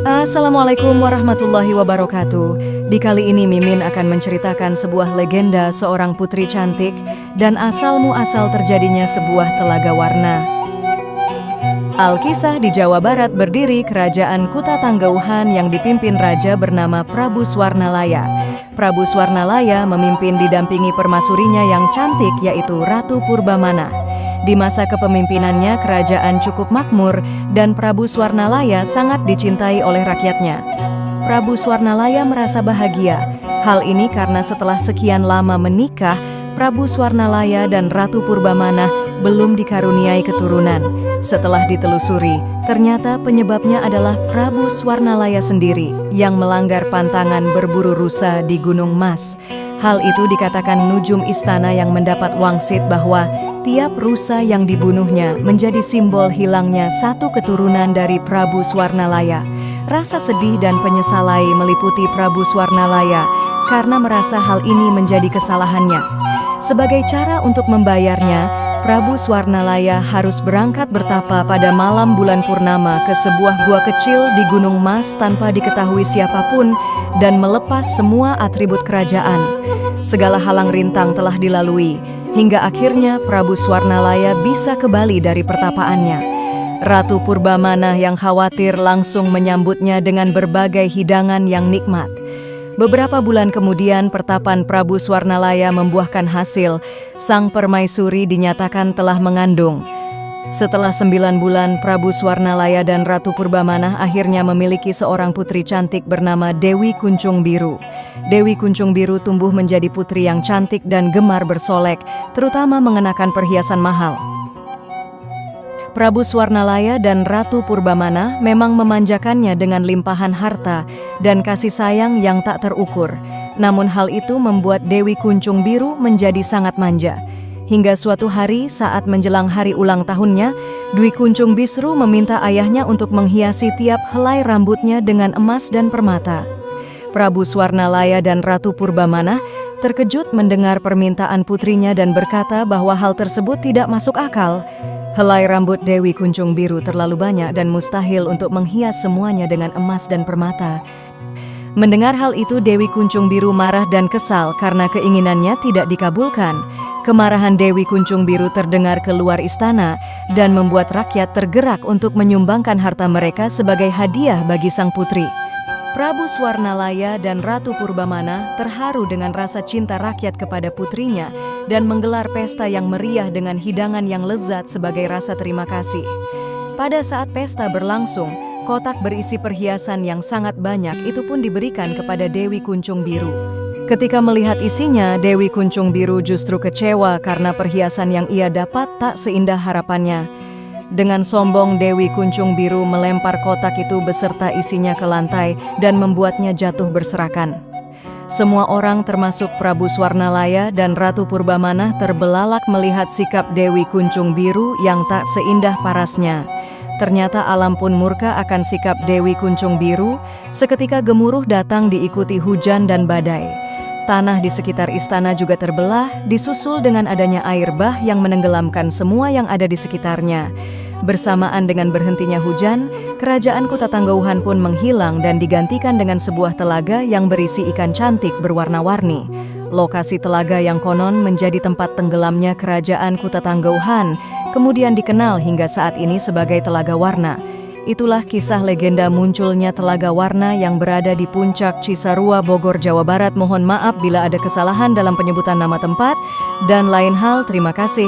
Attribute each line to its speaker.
Speaker 1: Assalamualaikum warahmatullahi wabarakatuh. Di kali ini Mimin akan menceritakan sebuah legenda seorang putri cantik dan asal-muasal terjadinya sebuah telaga warna. Alkisah di Jawa Barat berdiri kerajaan Kuta Tanggauhan yang dipimpin raja bernama Prabu Swarnalaya. Prabu Swarnalaya memimpin didampingi permaisurinya yang cantik yaitu Ratu Purbamana. Di masa kepemimpinannya kerajaan cukup makmur dan Prabu Swarnalaya sangat dicintai oleh rakyatnya. Prabu Swarnalaya merasa bahagia. Hal ini karena setelah sekian lama menikah, Prabu Swarnalaya dan Ratu Purbamana belum dikaruniai keturunan. Setelah ditelusuri, ternyata penyebabnya adalah Prabu Swarnalaya sendiri yang melanggar pantangan berburu rusa di Gunung Mas. Hal itu dikatakan nujum istana yang mendapat wangsit bahwa tiap rusa yang dibunuhnya menjadi simbol hilangnya satu keturunan dari Prabu Swarnalaya. Rasa sedih dan penyesalai meliputi Prabu Swarnalaya karena merasa hal ini menjadi kesalahannya. Sebagai cara untuk membayarnya, Prabu Swarnalaya harus berangkat bertapa pada malam bulan purnama ke sebuah gua kecil di Gunung Mas tanpa diketahui siapapun dan melepas semua atribut kerajaan. Segala halang rintang telah dilalui, hingga akhirnya Prabu Swarnalaya bisa kembali dari pertapaannya. Ratu Purbamana yang khawatir langsung menyambutnya dengan berbagai hidangan yang nikmat. Beberapa bulan kemudian pertapan Prabu Swarnalaya membuahkan hasil. Sang permaisuri dinyatakan telah mengandung. Setelah 9 bulan, Prabu Swarnalaya dan Ratu Purbamana akhirnya memiliki seorang putri cantik bernama Dewi Kuncung Biru. Dewi Kuncung Biru tumbuh menjadi putri yang cantik dan gemar bersolek, terutama mengenakan perhiasan mahal. Prabu Swarnalaya dan Ratu Purbamana memang memanjakannya dengan limpahan harta dan kasih sayang yang tak terukur. Namun hal itu membuat Dewi Kuncung Biru menjadi sangat manja. Hingga suatu hari saat menjelang hari ulang tahunnya, Dwi Kuncung Biru meminta ayahnya untuk menghiasi tiap helai rambutnya dengan emas dan permata. Prabu Swarnalaya dan Ratu Purbamana terkejut mendengar permintaan putrinya dan berkata bahwa hal tersebut tidak masuk akal. Helai rambut Dewi Kuncung Biru terlalu banyak dan mustahil untuk menghias semuanya dengan emas dan permata. Mendengar hal itu, Dewi Kuncung Biru marah dan kesal karena keinginannya tidak dikabulkan. Kemarahan Dewi Kuncung Biru terdengar keluar istana dan membuat rakyat tergerak untuk menyumbangkan harta mereka sebagai hadiah bagi sang putri. Prabu Swarnalaya dan Ratu Purbamana terharu dengan rasa cinta rakyat kepada putrinya dan menggelar pesta yang meriah dengan hidangan yang lezat sebagai rasa terima kasih. Pada saat pesta berlangsung, kotak berisi perhiasan yang sangat banyak itu pun diberikan kepada Dewi Kuncung Biru. Ketika melihat isinya, Dewi Kuncung Biru justru kecewa karena perhiasan yang ia dapat tak seindah harapannya. Dengan sombong, Dewi Kuncung Biru melempar kotak itu beserta isinya ke lantai dan membuatnya jatuh berserakan. Semua orang termasuk Prabu Swarnalaya dan Ratu Purbamana terbelalak melihat sikap Dewi Kuncung Biru yang tak seindah parasnya. Ternyata alam pun murka akan sikap Dewi Kuncung Biru. Seketika gemuruh datang diikuti hujan dan badai. Tanah di sekitar istana juga terbelah, disusul dengan adanya air bah yang menenggelamkan semua yang ada di sekitarnya. Bersamaan dengan berhentinya hujan, kerajaan Kuta Tanggauhan pun menghilang dan digantikan dengan sebuah telaga yang berisi ikan cantik berwarna-warni. Lokasi telaga yang konon menjadi tempat tenggelamnya kerajaan Kuta Tanggauhan, kemudian dikenal hingga saat ini sebagai Telaga Warna. Itulah kisah legenda munculnya Telaga Warna yang berada di Puncak Cisarua, Bogor, Jawa Barat. Mohon maaf bila ada kesalahan dalam penyebutan nama tempat dan lain hal. Terima kasih.